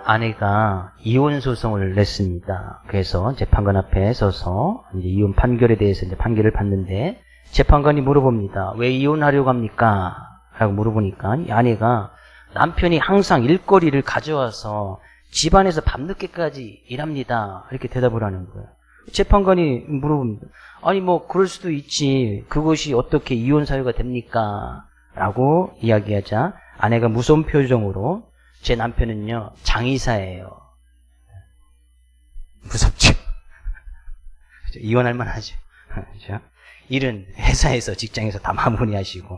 아내가 이혼 소송을 냈습니다. 그래서 재판관 앞에 서서 이제 이혼 판결에 대해서 이제 판결을 받는데 재판관이 물어봅니다. 왜 이혼하려고 합니까? 라고 물어보니까 이 아내가 남편이 항상 일거리를 가져와서 집안에서 밤늦게까지 일합니다. 이렇게 대답을 하는 거예요. 재판관이 물어봅니다. 아니 뭐 그럴 수도 있지. 그것이 어떻게 이혼 사유가 됩니까? 라고 이야기하자 아내가 무서운 표정으로 제 남편은요 장의사예요. 무섭죠? 이혼할 만하죠. 일은 회사에서 직장에서 다 마무리하시고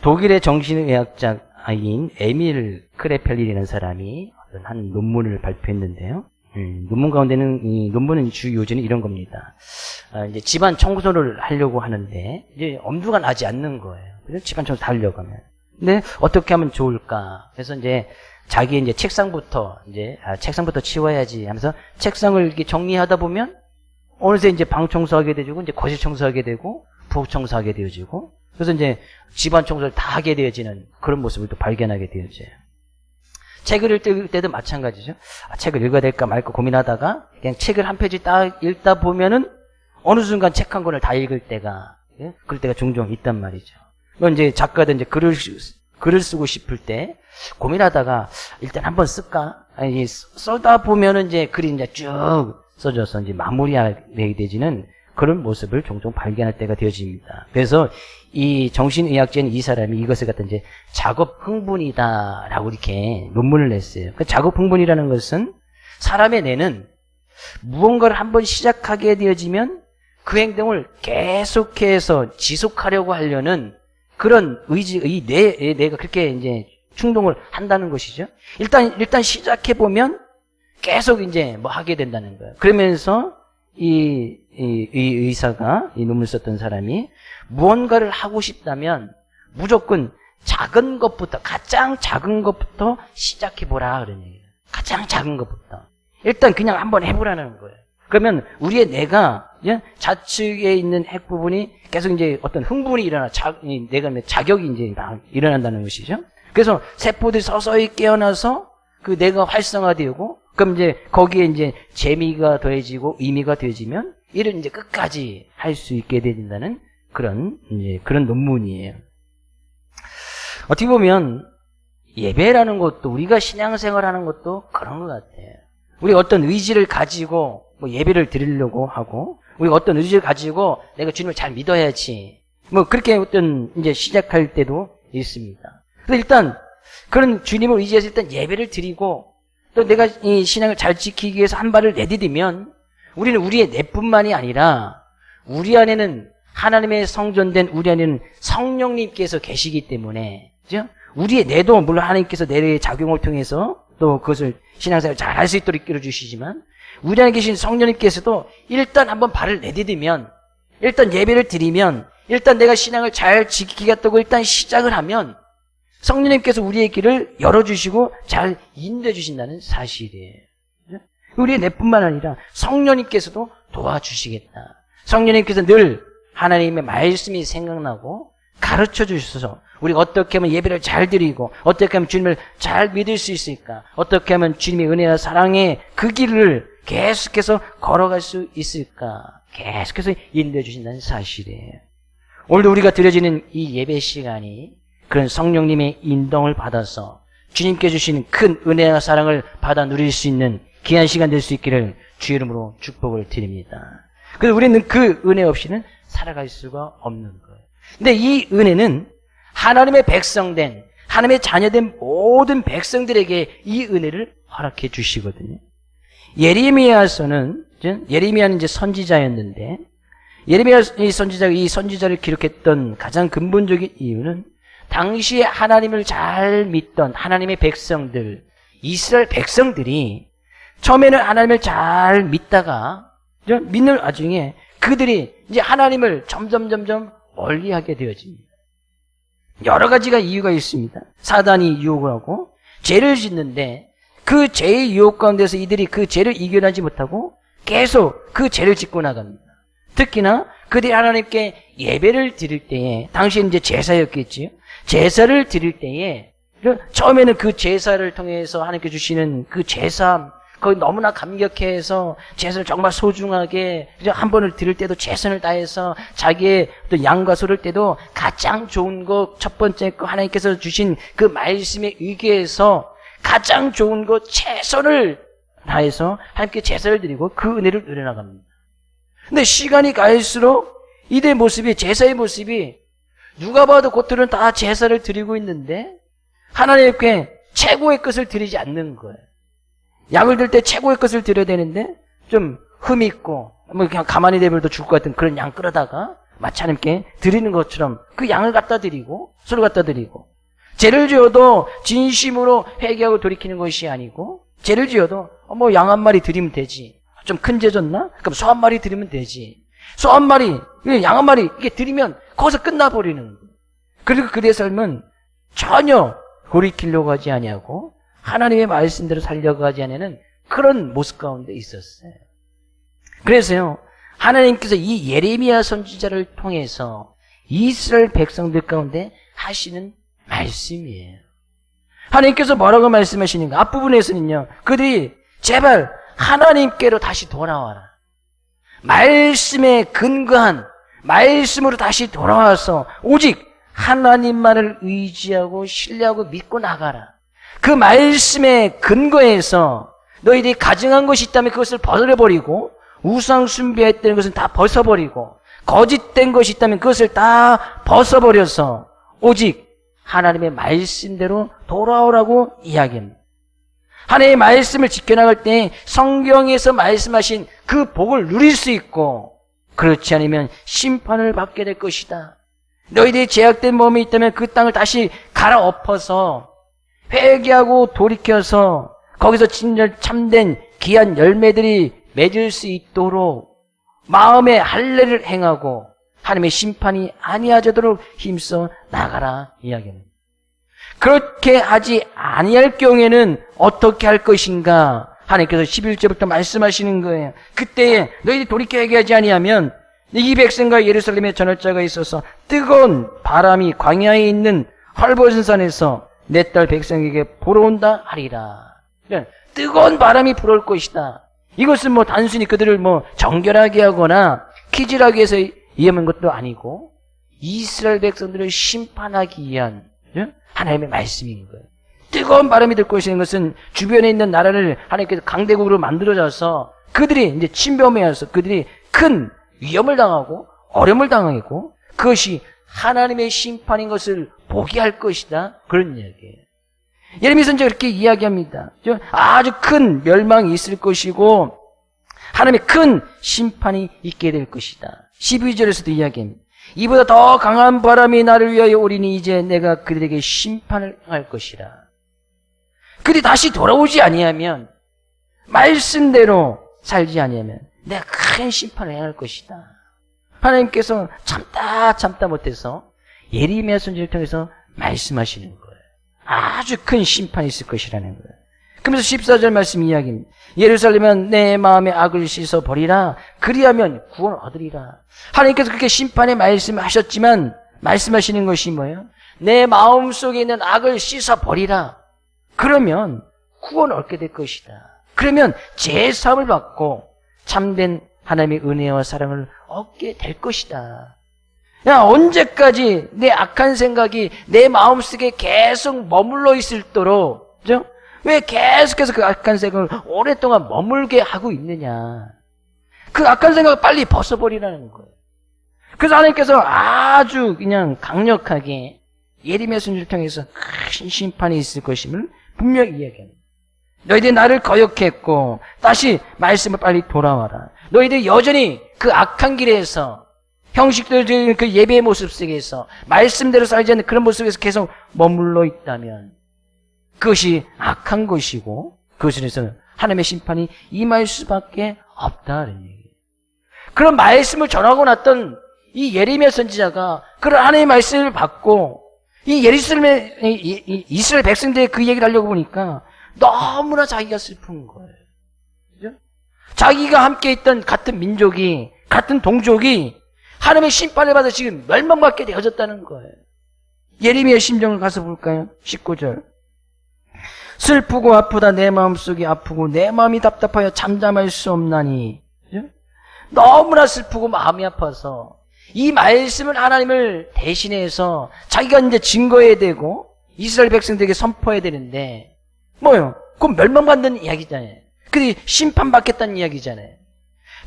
독일의 정신의학자인 에밀 크레펠리라는 사람이 어떤 한 논문을 발표했는데요. 논문 가운데는 이 논문은 주 요지는 이런 겁니다. 이제 집안 청소를 하려고 하는데 이제 엄두가 나지 않는 거예요. 그래서 집안 청소 다 하려고 하면. 근데 어떻게 하면 좋을까? 그래서 이제 자기 이제 책상부터 치워야지 하면서 책상을 이렇게 정리하다 보면 어느새 이제 방 청소하게 되고 이제 거실 청소하게 되고 부엌 청소하게 되어지고 그래서 이제 집안 청소를 다 하게 되어지는 그런 모습을 또 발견하게 되어져요. 책을 읽을 때도 마찬가지죠. 책을 읽어야 될까 말까 고민하다가 그냥 책을 한 페이지 딱 읽다 보면은 어느 순간 책 한 권을 다 읽을 때가 그럴 때가 종종 있단 말이죠. 이제 작가들 이제 글을 쓰고 싶을 때 고민하다가 일단 한번 쓸까? 아니, 써다 보면은 이제 글이 이제 쭉 써져서 이제 마무리하게 되지는 그런 모습을 종종 발견할 때가 되어집니다. 그래서 이 정신의학자인 이 사람이 이것을 갖다 이제 작업 흥분이다라고 이렇게 논문을 냈어요. 그 작업 흥분이라는 것은 사람의 뇌는 무언가를 한번 시작하게 되어지면 그 행동을 계속해서 지속하려고 하려는 그런 이 뇌가 그렇게 이제 충동을 한다는 것이죠. 일단 시작해보면 계속 이제 뭐 하게 된다는 거예요. 그러면서 이 의사가 이 논문을 썼던 사람이 무언가를 하고 싶다면 무조건 작은 것부터, 가장 작은 것부터 시작해보라. 그런 얘기예요. 가장 작은 것부터. 일단 그냥 한번 해보라는 거예요. 그러면 우리의 뇌가 좌측에 있는 핵 부분이 계속 이제 어떤 흥분이 일어나, 뇌가 자격이 이제 일어난다는 것이죠. 그래서 세포들이 서서히 깨어나서 그 뇌가 활성화되고, 그럼 이제 거기에 이제 재미가 더해지고 의미가 더해지면 이를 이제 끝까지 할 수 있게 된다는 그런 논문이에요. 어떻게 보면 예배라는 것도 우리가 신앙생활하는 것도 그런 것 같아요. 우리가 어떤 의지를 가지고 뭐 예배를 드리려고 하고, 우리가 어떤 의지를 가지고 내가 주님을 잘 믿어야지. 뭐 그렇게 어떤 이제 시작할 때도 있습니다. 그래서 일단 그런 주님을 의지해서 일단 예배를 드리고 또 내가 이 신앙을 잘 지키기 위해서 한 발을 내디디면 우리는 우리의 뇌뿐만이 아니라 우리 안에는 하나님의 성전된 우리 안에는 성령님께서 계시기 때문에 그죠? 우리의 뇌도 물론 하나님께서 뇌의 작용을 통해서 또 그것을 신앙생활을 잘 할 수 있도록 이끌어 주시지만 우리 안에 계신 성령님께서도 일단 한번 발을 내디디면 일단 예배를 드리면 일단 내가 신앙을 잘 지키겠다고 일단 시작을 하면 성령님께서 우리의 길을 열어주시고 잘 인도해 주신다는 사실이에요. 우리의 뇌뿐만 아니라 성령님께서도 도와주시겠다. 성령님께서 늘 하나님의 말씀이 생각나고 가르쳐 주셔서 우리가 어떻게 하면 예배를 잘 드리고 어떻게 하면 주님을 잘 믿을 수 있을까, 어떻게 하면 주님의 은혜와 사랑의 그 길을 계속해서 걸어갈 수 있을까 계속해서 인도해 주신다는 사실이에요. 오늘도 우리가 드려지는 이 예배 시간이 그런 성령님의 인도를 받아서 주님께 주신 큰 은혜와 사랑을 받아 누릴 수 있는 귀한 시간 될 수 있기를 주의 이름으로 축복을 드립니다. 그래서 우리는 그 은혜 없이는 살아갈 수가 없는 거예요. 근데 이 은혜는 하나님의 백성된, 하나님의 자녀된 모든 백성들에게 이 은혜를 허락해 주시거든요. 예레미야는 이제 선지자였는데, 예레미야 선지자가 이 선지자를 기록했던 가장 근본적인 이유는 당시에 하나님을 잘 믿던 하나님의 백성들, 이스라엘 백성들이 처음에는 하나님을 잘 믿다가 믿는 와중에 그들이 이제 하나님을 점점 멀리하게 되어집니다. 여러 가지가 이유가 있습니다. 사단이 유혹을 하고 죄를 짓는데 그 죄의 유혹 가운데서 이들이 그 죄를 이겨내지 못하고 계속 그 죄를 짓고 나갑니다. 특히나 그들이 하나님께 예배를 드릴 때에, 당시 이제 제사였겠지요. 제사를 드릴 때에 처음에는 그 제사를 통해서 하나님께 주시는 그 제사, 거기 너무나 감격해서 제사를 정말 소중하게 한 번을 드릴 때도 최선을 다해서 자기의 또 양과 소를 때도 가장 좋은 거 첫 번째 거 하나님께서 주신 그 말씀에 의기해서 가장 좋은 거 최선을 다해서 하나님께 제사를 드리고 그 은혜를 누려나갑니다. 근데 시간이 갈수록 이들의 모습이, 제사의 모습이 누가 봐도 겉으로는 다 제사를 드리고 있는데 하나님께 최고의 것을 드리지 않는 거예요. 약을 들 때 최고의 것을 드려야 되는데 좀 흠이 있고 뭐 그냥 가만히 내버려도 죽을 것 같은 그런 양 끌어다가 마치 하나님께 드리는 것처럼 그 양을 갖다 드리고 소를 갖다 드리고, 죄를 지어도 진심으로 회개하고 돌이키는 것이 아니고, 죄를 지어도 뭐 양 한 마리 드리면 되지, 좀 큰 죄 졌나? 그럼 소 한 마리 드리면 되지, 소 한 마리, 양 한 마리 이게 드리면 거기서 끝나버리는 거예요. 그리고 그들의 삶은 전혀 돌이키려고 하지 아니하고 하나님의 말씀대로 살려가지 않는 그런 모습 가운데 있었어요. 그래서요, 하나님께서 이 예레미야 선지자를 통해서 이스라엘 백성들 가운데 하시는 말씀이에요. 하나님께서 뭐라고 말씀하시는가? 앞부분에서는요, 그들이 제발 하나님께로 다시 돌아와라. 말씀에 근거한 말씀으로 다시 돌아와서 오직 하나님만을 의지하고 신뢰하고 믿고 나가라. 그 말씀에 근거해서 너희들이 가증한 것이 있다면 그것을 버려버리고, 우상 숭배했던 것은 다 벗어버리고, 거짓된 것이 있다면 그것을 다 벗어버려서 오직 하나님의 말씀대로 돌아오라고 이야기합니다. 하나님의 말씀을 지켜나갈 때 성경에서 말씀하신 그 복을 누릴 수 있고, 그렇지 않으면 심판을 받게 될 것이다. 너희들이 죄악된 몸이 있다면 그 땅을 다시 갈아엎어서 회개하고 돌이켜서 거기서 진짜 참된 귀한 열매들이 맺을 수 있도록 마음의 할례를 행하고 하나님의 심판이 아니하도록 힘써 나가라 이야기합니다. 그렇게 하지 아니할 경우에는 어떻게 할 것인가? 하나님께서 11절부터 말씀하시는 거예요. 그때에 너희들이 돌이켜 회개하지 아니하면 이 백성과 예루살렘에 전할 자가 있어서 뜨거운 바람이 광야에 있는 헐벗은 산에서 내 딸 백성에게 불어온다 하리라. 그러니까 뜨거운 바람이 불어올 것이다. 이것은 뭐 단순히 그들을 뭐 정결하게 하거나 키질하기 위해서 이해한 것도 아니고 이스라엘 백성들을 심판하기 위한 하나님의 말씀인 거예요. 뜨거운 바람이 들 것이라는 것은 주변에 있는 나라를 하나님께서 강대국으로 만들어져서 그들이 이제 침범해서 그들이 큰 위험을 당하고 어려움을 당하고 그것이 하나님의 심판인 것을 보게 할 것이다. 그런 이야기예요. 예레미야 선지자가 그렇게 이야기합니다. 아주 큰 멸망이 있을 것이고 하나님의 큰 심판이 있게 될 것이다. 12절에서도 이야기합니다. 이보다 더 강한 바람이 나를 위하여 오리니 이제 내가 그들에게 심판을 할 것이라. 그들이 다시 돌아오지 아니하면, 말씀대로 살지 아니하면 내가 큰 심판을 행할 것이다. 하나님께서 참다 못해서 예레미야 선지자를 통해서 말씀하시는 거예요. 아주 큰 심판이 있을 것이라는 거예요. 그러면서 14절 말씀 이야기입니다. 예루살렘은 내 마음의 악을 씻어 버리라. 그리하면 구원을 얻으리라. 하나님께서 그렇게 심판의 말씀을 하셨지만 말씀하시는 것이 뭐예요? 내 마음 속에 있는 악을 씻어 버리라. 그러면 구원을 얻게 될 것이다. 그러면 제사함을 받고 참된 하나님의 은혜와 사랑을 얻게 될 것이다. 야, 언제까지 내 악한 생각이 내 마음속에 계속 머물러 있을도록, 그죠? 왜 계속해서 그 악한 생각을 오랫동안 머물게 하고 있느냐? 그 악한 생각을 빨리 벗어버리라는 거예요. 그래서 하나님께서 아주 그냥 강력하게 예레미야 선지자를 통해서 큰 심판이 있을 것임을 분명히 이야기합니다. 너희들이 나를 거역했고 다시 말씀을 빨리 돌아와라. 너희들이 여전히 그 악한 길에서 형식적인 그 예배의 모습 속에서 말씀대로 살지 않는 그런 모습에서 계속 머물러 있다면 그것이 악한 것이고 그것에서 하나님의 심판이 임할 수밖에 없다는 얘기예요. 그런 말씀을 전하고 났던 이 예레미야 선지자가 그런 하나님의 말씀을 받고 이 예루살렘의 이스라엘 백성들의 그 얘기를 하려고 보니까 너무나 자기가 슬픈 거예요. 그죠? 자기가 함께 있던 같은 민족이, 같은 동족이 하나님의 심판을 받아 지금 멸망받게 되어졌다는 거예요. 예레미야 심정을 가서 볼까요? 19절. 슬프고 아프다 내 마음속이 아프고 내 마음이 답답하여 잠잠할 수 없나니. 그죠? 너무나 슬프고 마음이 아파서 이 말씀을 하나님을 대신해서 자기가 이제 증거해야 되고 이스라엘 백성들에게 선포해야 되는데 뭐요? 그건 멸망받는 이야기잖아요. 그게 심판받겠다는 이야기잖아요.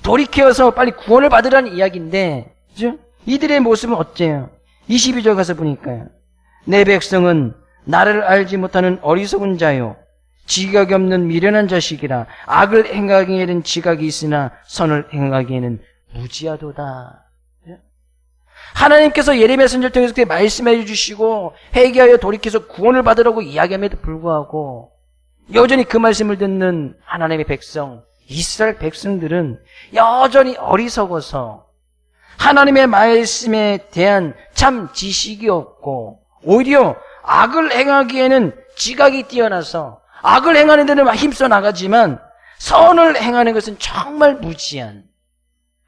돌이켜서 빨리 구원을 받으라는 이야기인데 그죠? 이들의 모습은 어째요? 22절 가서 보니까요. 내 백성은 나를 알지 못하는 어리석은 자요 지각이 없는 미련한 자식이라. 악을 행하기에는 지각이 있으나 선을 행하기에는 무지하도다. 하나님께서 예레미야 선지자를 통해서 그렇게 말씀해 주시고 회개하여 돌이켜서 구원을 받으라고 이야기함에도 불구하고 여전히 그 말씀을 듣는 하나님의 백성, 이스라엘 백성들은 여전히 어리석어서 하나님의 말씀에 대한 참 지식이 없고 오히려 악을 행하기에는 지각이 뛰어나서 악을 행하는 데는 힘써 나가지만 선을 행하는 것은 정말 무지한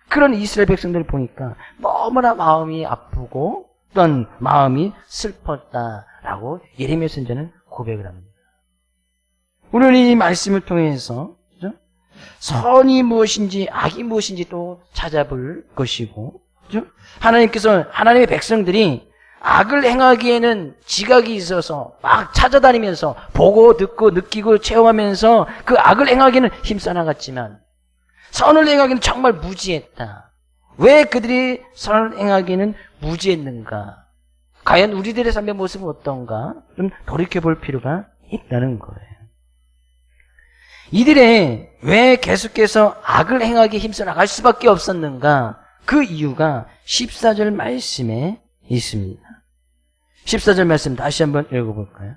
그런 이스라엘 백성들을 보니까 너무나 마음이 아프고 또한 마음이 슬펐다라고 예레미야 선지자는 고백을 합니다. 우리는 이 말씀을 통해서 그죠? 선이 무엇인지 악이 무엇인지 또 찾아볼 것이고 그죠? 하나님께서 하나님의 백성들이 악을 행하기에는 지각이 있어서 막 찾아다니면서 보고 듣고 느끼고 체험하면서 그 악을 행하기에는 힘써 나갔지만 선을 행하기는 정말 무지했다. 왜 그들이 선을 행하기는 무지했는가? 과연 우리들의 삶의 모습은 어떤가? 좀 돌이켜볼 필요가 있다는 거예요. 이들의 왜 계속해서 악을 행하기 힘써 나갈 수밖에 없었는가? 그 이유가 14절 말씀에 있습니다. 14절 말씀 다시 한번 읽어볼까요?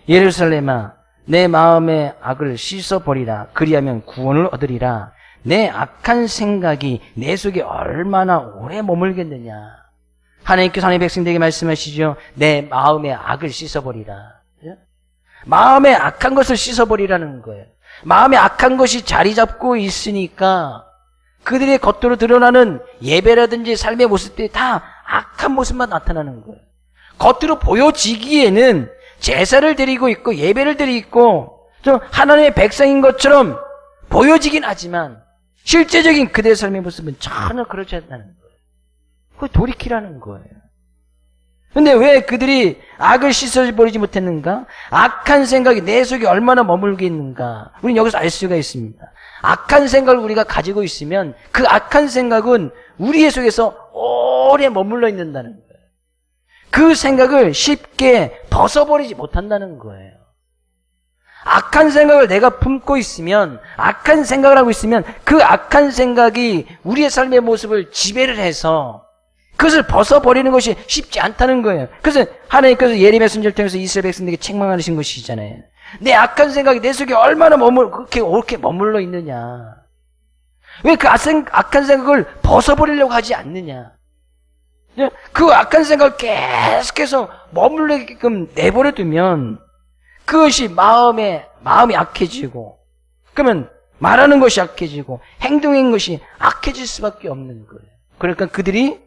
예루살렘아 내 마음의 악을 씻어버리라. 그리하면 구원을 얻으리라. 내 악한 생각이 내 속에 얼마나 오래 머물겠느냐. 하나님께서 하나님의 백성들에게 말씀하시죠. 내 마음의 악을 씻어버리라. 마음의 악한 것을 씻어버리라는 거예요. 마음에 악한 것이 자리 잡고 있으니까 그들의 겉으로 드러나는 예배라든지 삶의 모습들이 다 악한 모습만 나타나는 거예요. 겉으로 보여지기에는 제사를 드리고 있고 예배를 드리고 있고 좀 하나님의 백성인 것처럼 보여지긴 하지만 실제적인 그들의 삶의 모습은 전혀 그렇지 않다는 거예요. 그걸 돌이키라는 거예요. 근데 왜 그들이 악을 씻어버리지 못했는가? 악한 생각이 내 속에 얼마나 머물게 있는가? 우리는 여기서 알 수가 있습니다. 악한 생각을 우리가 가지고 있으면 그 악한 생각은 우리의 속에서 오래 머물러 있는다는 거예요. 그 생각을 쉽게 벗어버리지 못한다는 거예요. 악한 생각을 내가 품고 있으면, 악한 생각을 하고 있으면 그 악한 생각이 우리의 삶의 모습을 지배를 해서 그것을 벗어버리는 것이 쉽지 않다는 거예요. 그래서 하나님께서 예레미야 선지자를 통해서 이스라엘 백성들에게 책망하신 것이잖아요. 내 악한 생각이 내 속에 얼마나 그렇게 머물러 있느냐. 왜 그 악한 생각을 벗어버리려고 하지 않느냐. 그 악한 생각을 계속해서 머물러게끔 내버려두면 그것이 마음이 악해지고 그러면 말하는 것이 악해지고 행동하는 것이 악해질 수밖에 없는 거예요. 그러니까 그들이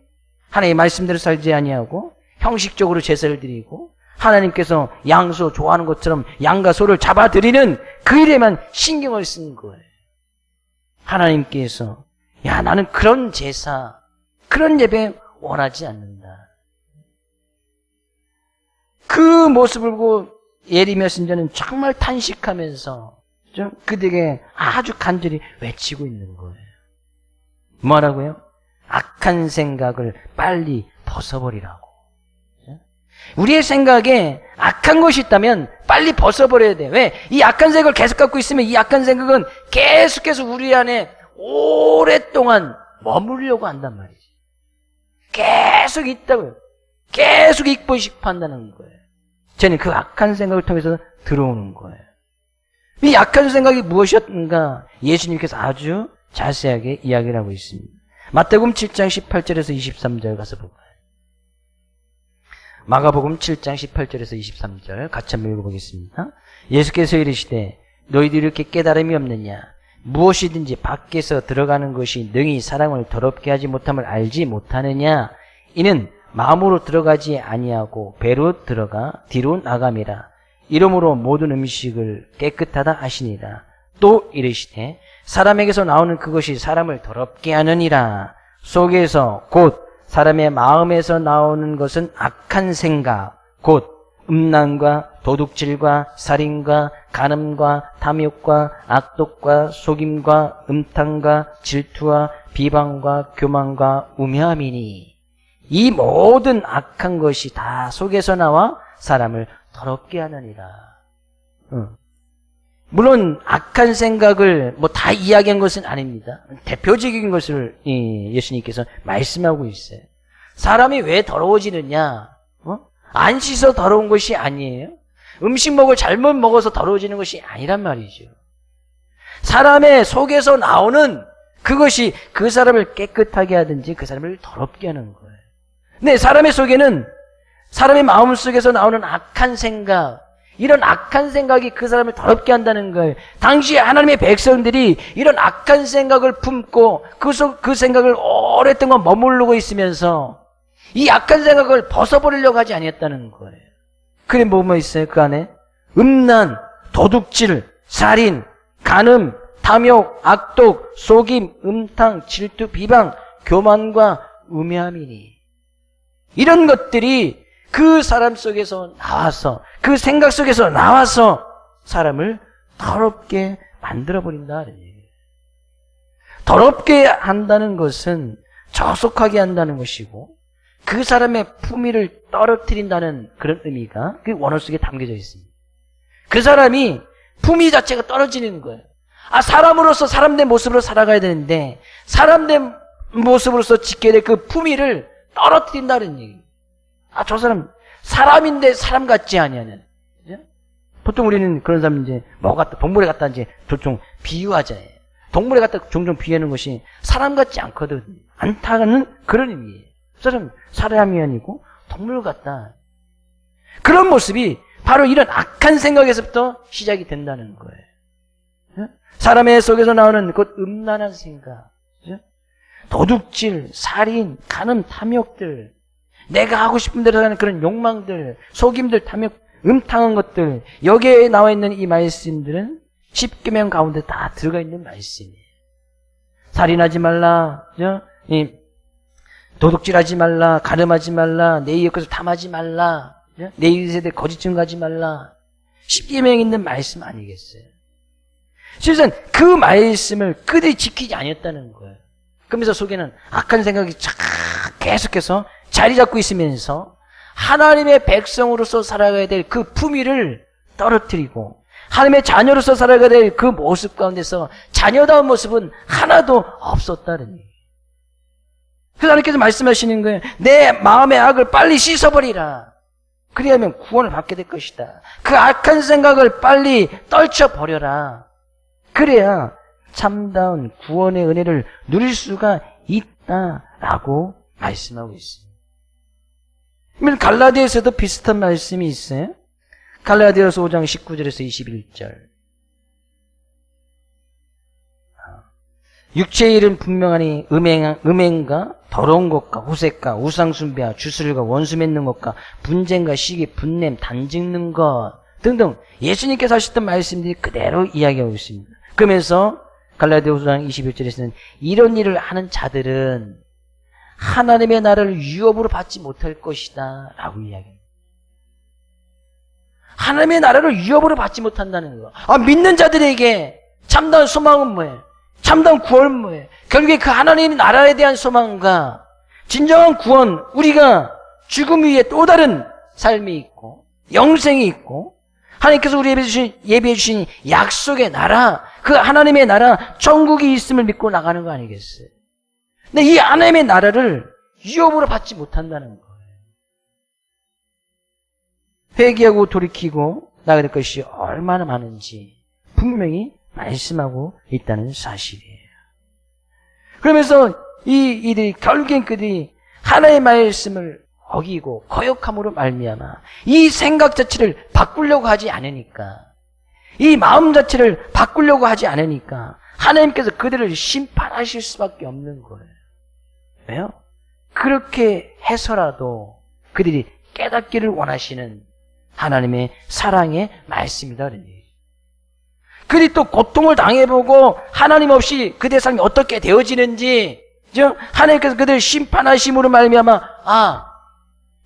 하나님의 말씀대로 살지 아니하고 형식적으로 제사를 드리고 하나님께서 양소 좋아하는 것처럼 양과 소를 잡아드리는 그 일에만 신경을 쓴 거예요. 하나님께서 야 나는 그런 제사 그런 예배 원하지 않는다. 그 모습을 보고 예레미야 선지자는 정말 탄식하면서 그들에게 아주 간절히 외치고 있는 거예요. 뭐라고요? 악한 생각을 빨리 벗어버리라고. 우리의 생각에 악한 것이 있다면 빨리 벗어버려야 돼. 왜? 이 악한 생각을 계속 갖고 있으면 이 악한 생각은 계속해서 우리 안에 오랫동안 머물려고 한단 말이지. 계속 있다고요. 계속 있고 싶어 한다는 거예요. 저는 그 악한 생각을 통해서 들어오는 거예요. 이 악한 생각이 무엇이었는가 예수님께서 아주 자세하게 이야기를 하고 있습니다. 마태복음 7장 18절에서 23절 가서 볼까요? 마가복음 7장 18절에서 23절 같이 한번 읽어보겠습니다. 예수께서 이르시되 너희들이 이렇게 깨달음이 없느냐? 무엇이든지 밖에서 들어가는 것이 능히 사람을 더럽게 하지 못함을 알지 못하느냐? 이는 마음으로 들어가지 아니하고 배로 들어가 뒤로 나감이라. 이러므로 모든 음식을 깨끗하다 하시니라. 또 이르시되 사람에게서 나오는 그것이 사람을 더럽게 하느니라. 속에서 곧 사람의 마음에서 나오는 것은 악한 생각, 곧 음란과 도둑질과 살인과 간음과 탐욕과 악독과 속임과 음탕과 질투와 비방과 교만과 우매함이니 이 모든 악한 것이 다 속에서 나와 사람을 더럽게 하느니라. 물론 악한 생각을 뭐 다 이야기한 것은 아닙니다. 대표적인 것을 예수님께서 말씀하고 있어요. 사람이 왜 더러워지느냐? 안 씻어 더러운 것이 아니에요. 음식 잘못 먹어서 더러워지는 것이 아니란 말이죠. 사람의 속에서 나오는 그것이 그 사람을 깨끗하게 하든지 그 사람을 더럽게 하는 거예요. 근데 사람의 속에는 사람의 마음 속에서 나오는 악한 생각, 이런 악한 생각이 그 사람을 더럽게 한다는 거예요. 당시 하나님의 백성들이 이런 악한 생각을 품고 그 생각을 오랫동안 머무르고 있으면서 이 악한 생각을 벗어버리려고 하지 아니었다는 거예요. 그게 뭐뭐 있어요? 그 안에 음란, 도둑질, 살인, 간음, 탐욕, 악독, 속임, 음탕, 질투, 비방, 교만과 우매함이니 이런 것들이 그 사람 속에서 나와서 그 생각 속에서 나와서 사람을 더럽게 만들어버린다. 더럽게 한다는 것은 저속하게 한다는 것이고 그 사람의 품위를 떨어뜨린다는 그런 의미가 그 원어 속에 담겨져 있습니다. 그 사람이 품위 자체가 떨어지는 거예요. 사람으로서 사람된 모습으로 살아가야 되는데 사람된 모습으로서 지켜야 될 그 품위를 떨어뜨린다는 얘기예요. 저 사람 사람인데 사람 같지 아니하는. 보통 우리는 그런 사람 이제 동물에 갖다 이제 종종 비유하잖아요. 동물에 갖다 종종 비유하는 것이 사람 같지 않다는 그런 의미예요. 사람이 아니고 동물 같다. 그런 모습이 바로 이런 악한 생각에서부터 시작이 된다는 거예요. 사람의 속에서 나오는 그 음란한 생각, 도둑질, 살인, 간음, 탐욕들, 내가 하고 싶은 대로 하는 그런 욕망들, 속임들, 탐욕, 음탕한 것들, 여기에 나와 있는 이 말씀들은 십계명 가운데 다 들어가 있는 말씀이에요. 살인하지 말라, 도둑질하지 말라, 간음하지 말라, 내 이웃 것을 탐하지 말라, 내 이웃에 대해 거짓 증거하지 말라. 십계명에 있는 말씀 아니겠어요? 실은 그 말씀을 그들이 지키지 아니었다는 거예요. 그러면서 속에는 악한 생각이 계속해서 자리 잡고 있으면서 하나님의 백성으로서 살아가야 될 그 품위를 떨어뜨리고 하나님의 자녀로서 살아가야 될 그 모습 가운데서 자녀다운 모습은 하나도 없었다는 얘기예요. 그래서 하나님께서 말씀하시는 거예요. 내 마음의 악을 빨리 씻어버리라. 그리하면 구원을 받게 될 것이다. 그 악한 생각을 빨리 떨쳐버려라. 그래야 참다운 구원의 은혜를 누릴 수가 있다라고 말씀하고 있습니다. 갈라디아서도 비슷한 말씀이 있어요. 갈라디아서 5장 19절에서 21절. 육체의 일은 분명하니 음행과 더러운 것과 호색과 우상숭배와 주술과 원수 맺는 것과 분쟁과 시기, 분냄, 단짓는 것 등등 예수님께서 하셨던 말씀들이 그대로 이야기하고 있습니다. 그러면서 갈라디아서 5장 21절에서는 이런 일을 하는 자들은 하나님의 나라를 유업으로 받지 못할 것이다 라고 이야기합니다. 하나님의 나라를 유업으로 받지 못한다는 거. 믿는 자들에게 참다운 소망은 뭐예요? 참다운 구원은 뭐예요? 결국에 그 하나님의 나라에 대한 소망과 진정한 구원, 우리가 죽음 위에 또 다른 삶이 있고 영생이 있고 하나님께서 우리에게 예비해 주신 약속의 나라, 그 하나님의 나라 천국이 있음을 믿고 나가는 거 아니겠어요? 근데 이 하나님의 나라를 유업으로 받지 못한다는 거예요. 회개하고 돌이키고 나가야 될 것이 얼마나 많은지 분명히 말씀하고 있다는 사실이에요. 그러면서 이들이 결국엔 그들이 하나의 말씀을 어기고 거역함으로 말미암아 이 생각 자체를 바꾸려고 하지 않으니까, 이 마음 자체를 바꾸려고 하지 않으니까 하나님께서 그들을 심판하실 수밖에 없는 거예요. 왜요? 그렇게 해서라도 그들이 깨닫기를 원하시는 하나님의 사랑의 말씀이다. 그들이 또 고통을 당해보고 하나님 없이 그들의 삶이 어떻게 되어지는지, 하나님께서 그들을 심판하심으로 말미암아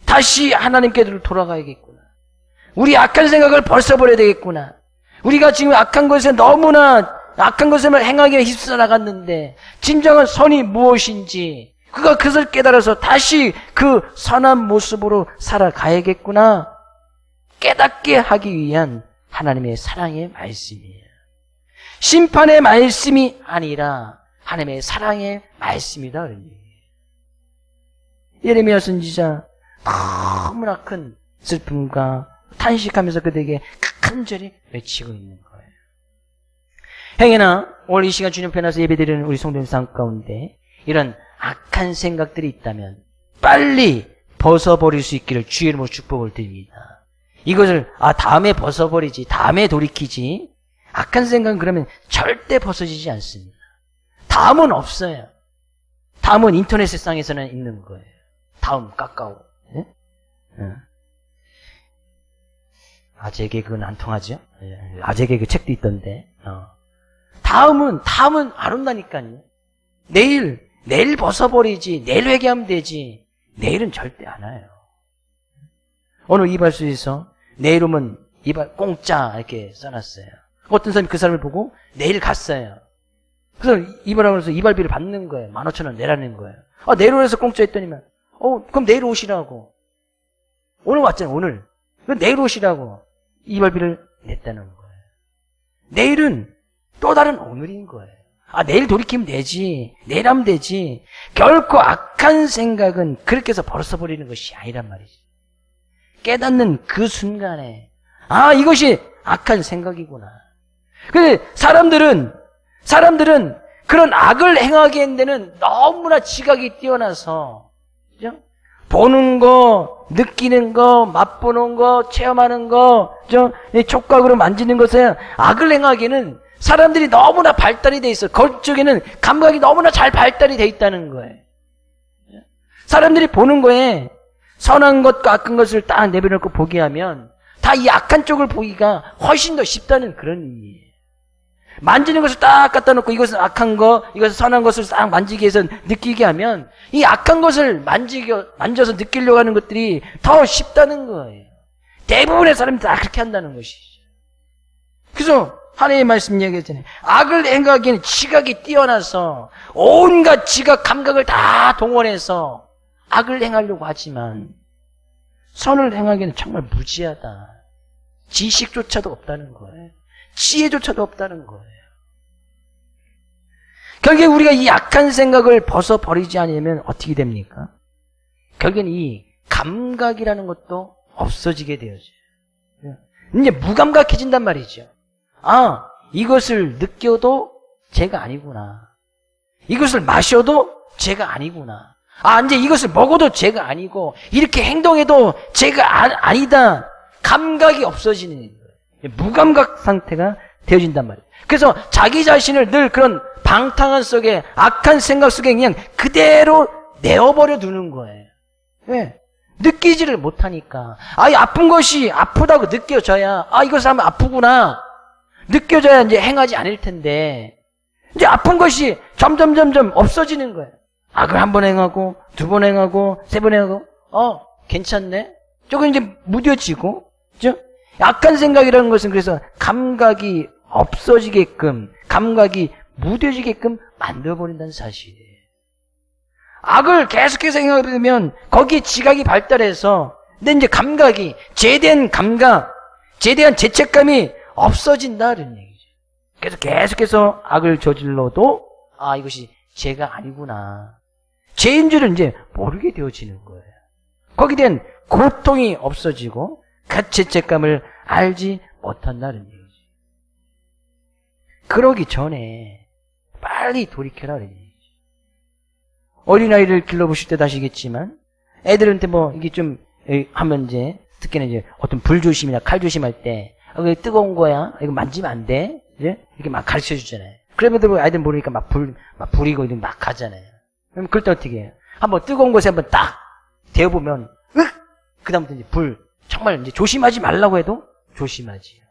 다시 하나님께로 돌아가야겠구나. 우리 악한 생각을 벌써버려야 되겠구나. 우리가 지금 악한 것에 너무나 악한 것을 행하기에 휩쓸어 나갔는데 진정한 선이 무엇인지 그가 그것을 깨달아서 다시 그 선한 모습으로 살아가야겠구나 깨닫게 하기 위한 하나님의 사랑의 말씀이에요. 심판의 말씀이 아니라 하나님의 사랑의 말씀이다. 예레미야 선지자 너무나 큰 슬픔과 탄식하면서 그들에게 간절히 외치고 있는 거예요. 행여나 오늘 이 시간 주님 편에서 예배드리는 우리 성도님 삶 가운데 이런 악한 생각들이 있다면 빨리 벗어버릴 수 있기를 주의 이름으로 축복을 드립니다. 이것을 다음에 벗어버리지, 다음에 돌이키지. 악한 생각은 그러면 절대 벗어지지 않습니다. 다음은 없어요. 다음은 인터넷 세상에서는 있는 거예요. 다음 까까오. 네? 아재 개그는 안 통하죠? 아재 개그 책도 있던데. 다음은 안 온다니까요. 내일 벗어버리지, 내일 회개하면 되지. 내일은 절대 안 와요. 오늘 이발소에서 내일 오면 이발 공짜 이렇게 써놨어요. 어떤 사람이 그 사람을 보고 내일 갔어요. 그래서 이발하고 나서 이발비를 받는 거예요. 15,000원 내라는 거예요. 내일 오래서 공짜 했더니만, 그럼 내일 오시라고. 오늘 왔잖아요, 오늘. 그럼 내일 오시라고. 이발비를 냈다는 거예요. 내일은 또 다른 오늘인 거예요. 내일 돌이키면 되지. 내일 하면 되지. 결코 악한 생각은 그렇게 해서 벌써버리는 것이 아니란 말이지. 깨닫는 그 순간에, 이것이 악한 생각이구나. 근데 사람들은 그런 악을 행하게 한 데는 너무나 지각이 뛰어나서, 그죠? 보는 거, 느끼는 거, 맛보는 거, 체험하는 거, 촉각으로 만지는 것에 악을 행하기에는 사람들이 너무나 발달이 돼 있어. 그쪽에는 감각이 너무나 잘 발달이 돼 있다는 거예요. 사람들이 보는 거에 선한 것과 악한 것을 딱 내려놓고 보게 하면 다 이 악한 쪽을 보기가 훨씬 더 쉽다는 그런 의미예요. 만지는 것을 딱 갖다 놓고 이것은 악한 거, 이것은 선한 것을 딱 만지기 위해서 느끼게 하면 이 악한 것을 만져서 느끼려고 하는 것들이 더 쉽다는 거예요. 대부분의 사람들이 다 그렇게 한다는 것이죠. 그래서 하나님의 말씀 얘기했잖아요. 악을 행하기에는 지각이 뛰어나서 온갖 지각 감각을 다 동원해서 악을 행하려고 하지만 선을 행하기에는 정말 무지하다. 지식조차도 없다는 거예요. 지혜조차도 없다는 거예요. 결국에 우리가 이 악한 생각을 벗어버리지 않으면 어떻게 됩니까? 결국엔 이 감각이라는 것도 없어지게 되어져요. 이제 무감각해진단 말이죠. 이것을 느껴도 제가 아니구나. 이것을 마셔도 제가 아니구나. 이제 이것을 먹어도 제가 아니고 이렇게 행동해도 제가 아니다. 감각이 없어지는 거예요. 무감각 상태가 되어진단 말이에요. 그래서 자기 자신을 늘 그런 방탕한 속에 악한 생각 속에 그냥 그대로 내어버려 두는 거예요. 왜? 느끼지를 못하니까. 이 아픈 것이 아프다고 느껴져야 이것을 하면 아프구나. 느껴져야 이제 행하지 않을 텐데 이제 아픈 것이 점점 없어지는 거예요. 악을 한 번 행하고 2번 행하고 3번 행하고 괜찮네. 조금 이제 무뎌지고, 그죠? 악한 생각이라는 것은 그래서 감각이 없어지게끔, 감각이 무뎌지게끔 만들어버린다는 사실이에요. 악을 계속해서 행하면 거기에 지각이 발달해서 근데 이제 감각이, 제대한 감각, 제대한 죄책감이 없어진다는 얘기죠. 그래서 계속해서 악을 저질러도 이것이 죄가 아니구나. 죄인 줄을 이제 모르게 되어지는 거예요. 거기에 대한 고통이 없어지고 그 죄책감을 알지 못한다는 얘기죠. 그러기 전에 빨리 돌이켜라 그런 얘기죠. 어린아이를 길러보실 때도 아시겠지만 애들한테 이게 좀 하면 이제 특히나 이제 어떤 불조심이나 칼조심할 때 이거 뜨거운 거야. 이거 만지면 안 돼. 이제 이렇게 막 가르쳐 주잖아요. 그러면 아이들 모르니까 막 부리고 막 하잖아요. 그럼 그럴 때 어떻게 해요? 한번 뜨거운 곳에 한번 딱 데워보면, 그 다음부터 이제 불 정말 이제 조심하지 말라고 해도 조심하지요.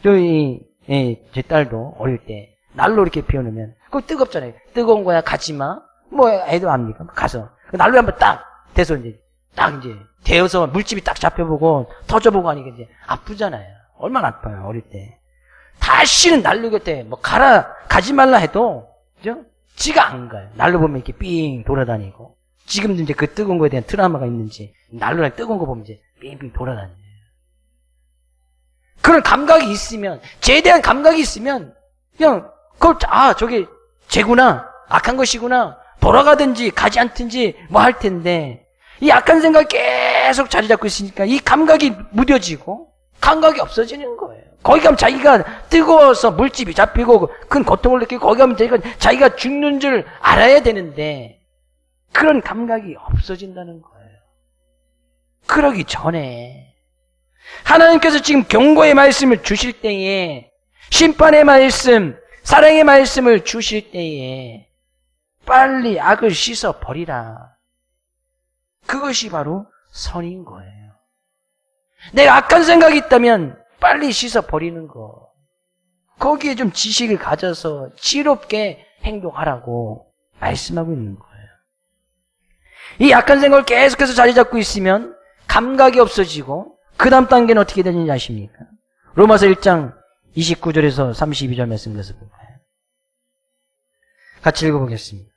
제 딸도 어릴 때 난로 이렇게 피워놓으면 그거 뜨겁잖아요. 뜨거운 거야 가지 마. 뭐 애도 압니까? 가서 난로에 한번 딱 대서 이제 딱 이제 데워서 물집이 딱 잡혀보고 터져보고 하니까 이제 아프잖아요. 얼마나 아파요 어릴 때. 다시는 난로 곁에 뭐 가지 말라 해도 그죠? 지가 안 가요. 난로 보면 이렇게 삥 돌아다니고. 지금도 이제 그 뜨거운 거에 대한 트라우마가 있는지 난로랑 뜨거운 거 보면 이제 삥삥 돌아다녀요. 그런 감각이 있으면, 죄에 대한 감각이 있으면 그냥 저게 죄구나, 악한 것이구나, 돌아가든지 가지 않든지 뭐 할 텐데, 이 악한 생각이 계속 자리 잡고 있으니까 이 감각이 무뎌지고 감각이 없어지는 거예요. 거기 가면 자기가 뜨거워서 물집이 잡히고 큰 고통을 느끼고 거기 가면 자기가 죽는 줄 알아야 되는데 그런 감각이 없어진다는 거예요. 그러기 전에 하나님께서 지금 경고의 말씀을 주실 때에, 심판의 말씀, 사랑의 말씀을 주실 때에 빨리 악을 씻어 버리라. 그것이 바로 선인 거예요. 내가 악한 생각이 있다면 빨리 씻어 버리는 거. 거기에 좀 지식을 가져서 지혜롭게 행동하라고 말씀하고 있는 거예요. 이 악한 생각을 계속해서 자리 잡고 있으면 감각이 없어지고 그 다음 단계는 어떻게 되는지 아십니까? 로마서 1장 29절에서 32절 말씀에서 볼까요? 같이 읽어보겠습니다.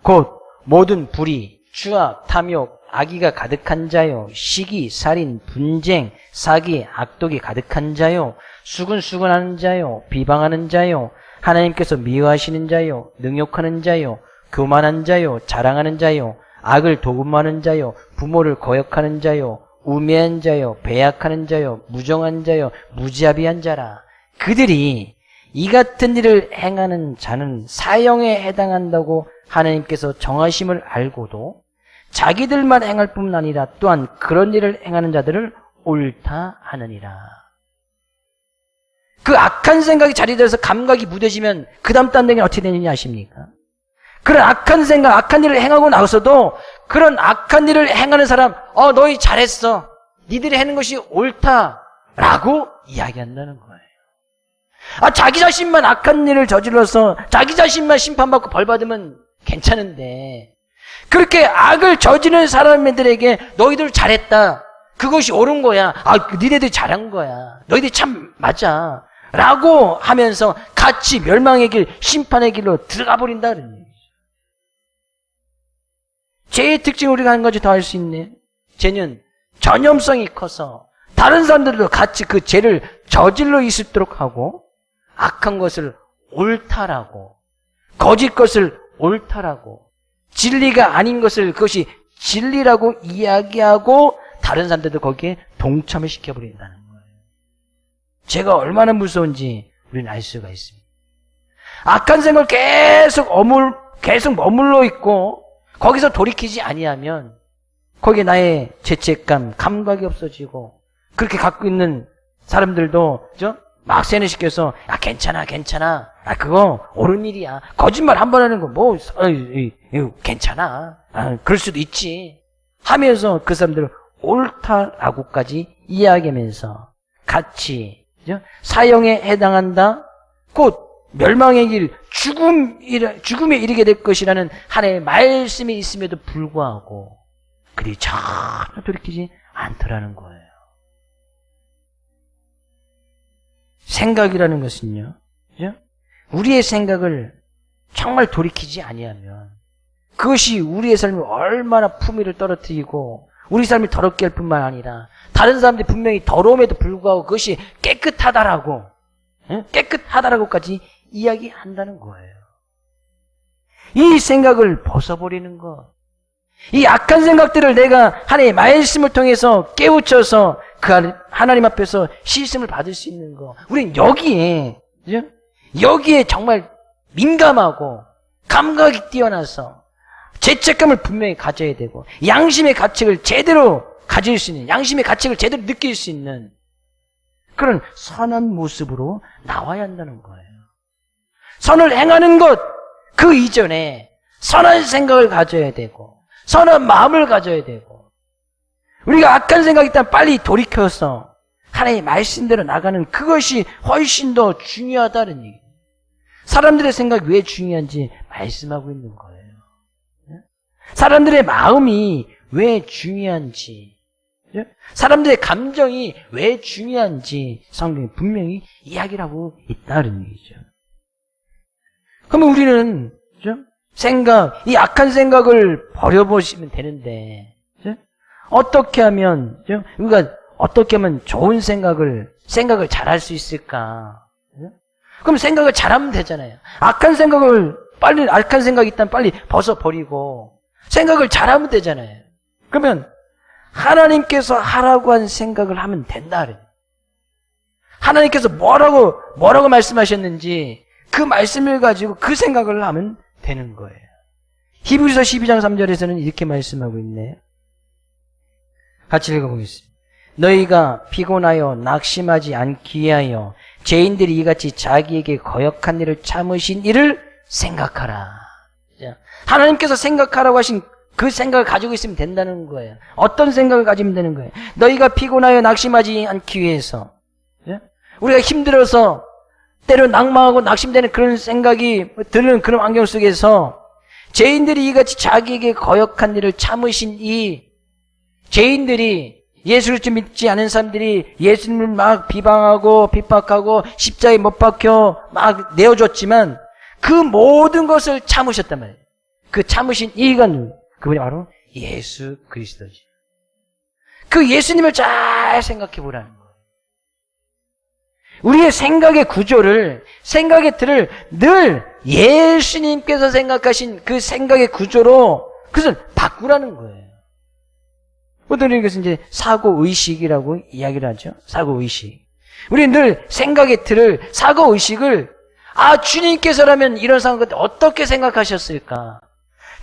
곧 모든 불의, 추악, 탐욕, 악의가 가득한 자요, 시기, 살인, 분쟁, 사기, 악독이 가득한 자요, 수근수근하는 자요, 비방하는 자요, 하나님께서 미워하시는 자요, 능욕하는 자요, 교만한 자요, 자랑하는 자요, 악을 도금하는 자요, 부모를 거역하는 자요, 우매한 자요, 배약하는 자요, 무정한 자요, 무자비한 자라. 그들이 이 같은 일을 행하는 자는 사형에 해당한다고 하나님께서 정하심을 알고도 자기들만 행할 뿐만 아니라 또한 그런 일을 행하는 자들을 옳다 하느니라. 그 악한 생각이 자리돼서 감각이 무뎌지면 그 다음 단계는 어떻게 되느냐 아십니까? 그런 악한 생각, 악한 일을 행하고 나서도 그런 악한 일을 행하는 사람, 너희 잘했어. 니들이 하는 것이 옳다라고 이야기한다는 거예요. 자기 자신만 악한 일을 저질러서 자기 자신만 심판받고 벌받으면 괜찮은데, 그렇게 악을 저지르는 사람들에게 너희들 잘했다, 그것이 옳은 거야, 니네들이 잘한 거야, 너희들이 참 맞아 라고 하면서 같이 멸망의 길, 심판의 길로 들어가 버린다는 얘기죠. 죄의 특징을 우리가 한 가지 더 알 수 있네. 죄는 전염성이 커서 다른 사람들도 같이 그 죄를 저질러 있도록 하고, 악한 것을 옳다라고, 거짓 것을 옳다라고, 진리가 아닌 것을 그것이 진리라고 이야기하고 다른 사람들도 거기에 동참을 시켜버린다는 거예요. 죄가 얼마나 무서운지 우리는 알 수가 있습니다. 악한 생각을 계속 머물러 있고 거기서 돌이키지 아니하면 거기에 나의 죄책감, 감각이 없어지고, 그렇게 갖고 있는 사람들도 막 세뇌시켜서 괜찮아 그거 옳은 일이야, 거짓말 한 번 하는 거 뭐 괜찮아, 그럴 수도 있지 하면서 그 사람들을 옳다라고까지 이야기하면서 같이 사형에 해당한다, 곧 멸망의 길, 죽음에 이르게 될 것이라는 하나님의 말씀이 있음에도 불구하고 그들이 전혀 돌이키지 않더라는 거예요. 생각이라는 것은요, 그죠? 우리의 생각을 정말 돌이키지 아니하면 그것이 우리의 삶을 얼마나 품위를 떨어뜨리고 우리 삶을 더럽게 할 뿐만 아니라 다른 사람들이 분명히 더러움에도 불구하고 그것이 깨끗하다라고까지 이야기한다는 거예요. 이 생각을 벗어버리는 것, 이 악한 생각들을 내가 하나님의 말씀을 통해서 깨우쳐서 그 하나님 앞에서 씻음을 받을 수 있는 것, 우리는 여기에 정말 민감하고 감각이 뛰어나서 죄책감을 분명히 가져야 되고, 양심의 가책을 제대로 가질 수 있는, 양심의 가책을 제대로 느낄 수 있는 그런 선한 모습으로 나와야 한다는 거예요. 선을 행하는 것, 그 이전에 선한 생각을 가져야 되고 선한 마음을 가져야 되고, 우리가 악한 생각이 있다면 빨리 돌이켜서 하나님의 말씀대로 나가는 그것이 훨씬 더 중요하다는 얘기예요. 사람들의 생각이 왜 중요한지 말씀하고 있는 거예요. 사람들의 마음이 왜 중요한지, 사람들의 감정이 왜 중요한지 성경이 분명히 이야기를 하고 있다는 얘기죠. 그러면 우리는 이 악한 생각을 버려보시면 되는데, 어떻게 하면 우리가 어떻게 하면 좋은 생각을 잘할 수 있을까? 그럼 생각을 잘하면 되잖아요. 악한 생각이 있다면 빨리 벗어버리고 생각을 잘하면 되잖아요. 그러면 하나님께서 하라고 한 생각을 하면 된다 그래요. 하나님께서 뭐라고 말씀하셨는지 그 말씀을 가지고 그 생각을 하면 되는 거예요. 히브리서 12장 3절에서는 이렇게 말씀하고 있네요. 같이 읽어보겠습니다. 너희가 피곤하여 낙심하지 않기 위하여 죄인들이 이같이 자기에게 거역한 일을 참으신 이를 생각하라. 하나님께서 생각하라고 하신 그 생각을 가지고 있으면 된다는 거예요. 어떤 생각을 가지면 되는 거예요? 너희가 피곤하여 낙심하지 않기 위해서, 우리가 힘들어서 때로 낭망하고 낙심되는 그런 생각이 드는 그런 환경 속에서 죄인들이 이같이 자기에게 거역한 일을 참으신 이 죄인들이, 예수를 믿지 않은 사람들이 예수님을 막 비방하고 핍박하고 십자가에 못 박혀 막 내어줬지만 그 모든 것을 참으셨단 말이에요. 그 참으신 이가 그분이 바로 예수 그리스도지. 그 예수님을 잘 생각해 보라는 거예요. 우리의 생각의 구조를, 생각의 틀을 늘 예수님께서 생각하신 그 생각의 구조로 그것을 바꾸라는 거예요. 보통 이것은 이제 사고의식이라고 이야기를 하죠. 사고의식. 우리는 늘 생각의 틀을, 사고의식을, 주님께서라면 이런 상황 가운데 어떻게 생각하셨을까?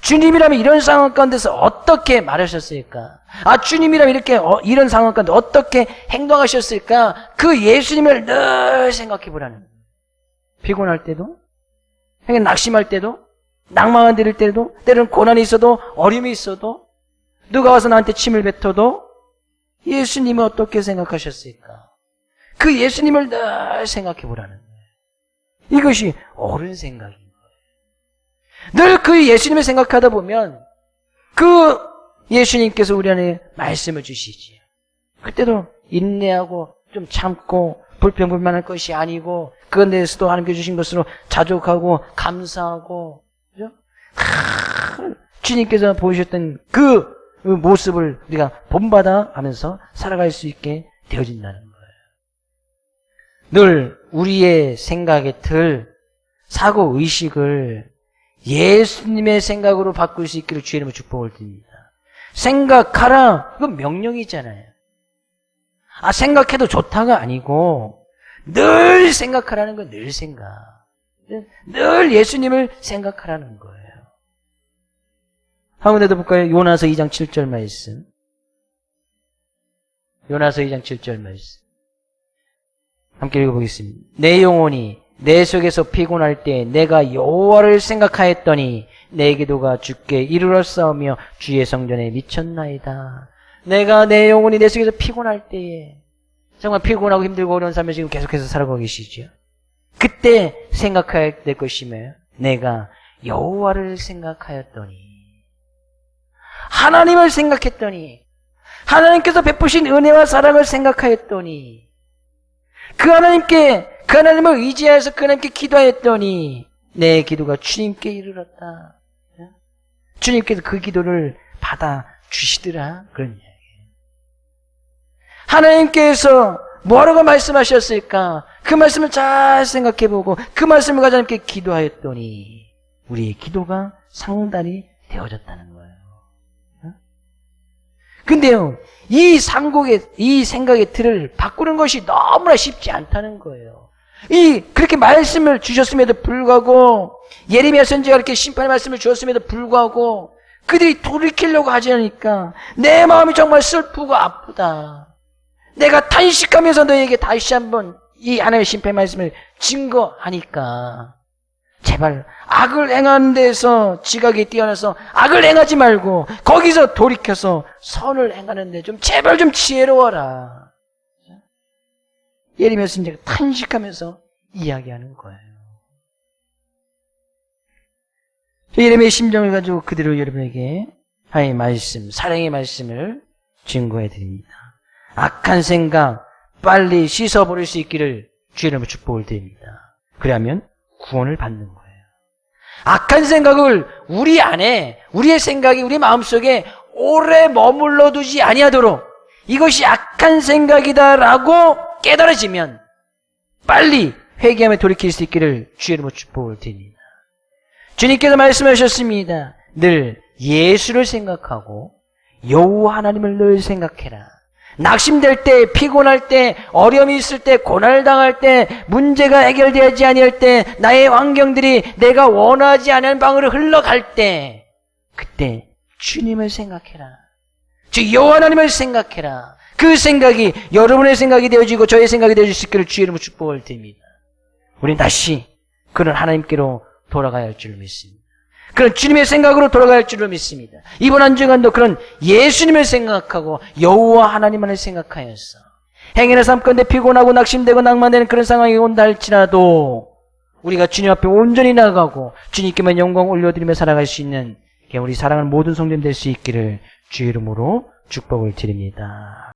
주님이라면 이런 상황 가운데서 어떻게 말하셨을까? 주님이라면 이렇게 이런 상황 가운데 어떻게 행동하셨을까? 그 예수님을 늘 생각해 보라는 거예요. 피곤할 때도, 낙심할 때도, 낭망한 때도, 때로는 고난이 있어도, 어려움이 있어도, 누가 와서 나한테 침을 뱉어도 예수님은 어떻게 생각하셨을까? 그 예수님을 늘 생각해 보라는 거예요. 이것이 옳은 생각인 거예요. 늘 그 예수님을 생각하다 보면 그 예수님께서 우리 안에 말씀을 주시지. 그때도 인내하고 좀 참고 불평불만할 것이 아니고 그것 대해서도 하나님께 주신 것으로 자족하고 감사하고, 그죠? 주님께서 보여주셨던 그 모습을 우리가 본받아 하면서 살아갈 수 있게 되어진다는 거예요. 늘 우리의 생각의 틀, 사고의식을 예수님의 생각으로 바꿀 수 있기를 주의 이름으로 축복을 드립니다. 생각하라, 이건 명령이잖아요. 생각해도 좋다가 아니고 늘 생각하라는 건 늘 생각. 늘 예수님을 생각하라는 거예요. 한 번 더 볼까요? 요나서 2장 7절 말씀. 요나서 2장 7절 말씀. 함께 읽어보겠습니다. 내 영혼이 내 속에서 피곤할 때 내가 여호와를 생각하였더니 내 기도가 주께 이르렀사오며 주의 성전에 미쳤나이다. 내 영혼이 내 속에서 피곤할 때에, 정말 피곤하고 힘들고 어려운 삶을 지금 계속해서 살아가고 계시죠. 그때 생각해야 될 것이며 내가 여호와를 생각하였더니, 하나님을 생각했더니, 하나님께서 베푸신 은혜와 사랑을 생각하였더니, 그 하나님을 의지하여서 그 하나님께 기도하였더니 내 기도가 주님께 이르렀다. 주님께서 그 기도를 받아 주시더라. 그런 이야기예요. 하나님께서 뭐라고 말씀하셨을까? 그 말씀을 잘 생각해보고 그 말씀을 가지고 하나님께 기도하였더니 우리의 기도가 상달이 되어졌다는 거예요. 근데요, 이 생각의 틀을 바꾸는 것이 너무나 쉽지 않다는 거예요. 그렇게 말씀을 주셨음에도 불구하고, 예레미야 선지자가 이렇게 심판의 말씀을 주었음에도 불구하고, 그들이 돌이키려고 하지 않으니까, 내 마음이 정말 슬프고 아프다. 내가 탄식하면서 너에게 다시 한번 이 하나님의 심판의 말씀을 증거하니까, 제발 악을 행하는 데서 지각이 뛰어나서 악을 행하지 말고 거기서 돌이켜서 선을 행하는데 좀 제발 좀 지혜로워라. 예레미야 선지자가 탄식하면서 이야기하는 거예요. 예레미야의 심정을 가지고 그대로 여러분에게 하나님의 말씀, 사랑의 말씀을 증거해 드립니다. 악한 생각 빨리 씻어버릴 수 있기를 주의 이름으로 축복을 드립니다. 그러면 구원을 받는 거예요. 악한 생각을 우리 안에, 우리의 생각이 우리 마음속에 오래 머물러 두지 아니하도록 이것이 악한 생각이다라고 깨달아지면 빨리 회개하며 돌이킬 수 있기를 주의 이름으로 축복을 드립니다. 주님께서 말씀하셨습니다. 늘 예수를 생각하고 여호와 하나님을 늘 생각해라. 낙심될 때, 피곤할 때, 어려움이 있을 때, 고난을 당할 때, 문제가 해결되지 아니할 때, 나의 환경들이 내가 원하지 않은 방으로 흘러갈 때, 그때 주님을 생각해라. 주 여호와 하나님을 생각해라. 그 생각이 여러분의 생각이 되어지고 저의 생각이 되어질 수 있기를 주의 이름으로 축복을 드립니다. 우리는 다시 그런 하나님께로 돌아가야 할 줄을 믿습니다. 그런 주님의 생각으로 돌아가야 할 줄을 믿습니다. 이번 한 주간도 그런 예수님을 생각하고 여호와 하나님만을 생각하였어. 행위나 삶 가운데 피곤하고 낙심되고 낭만되는 그런 상황이 온다 할지라도 우리가 주님 앞에 온전히 나아가고 주님께만 영광 올려드리며 살아갈 수 있는 우리 사랑하는 모든 성도님 될 수 있기를 주의 이름으로 축복을 드립니다.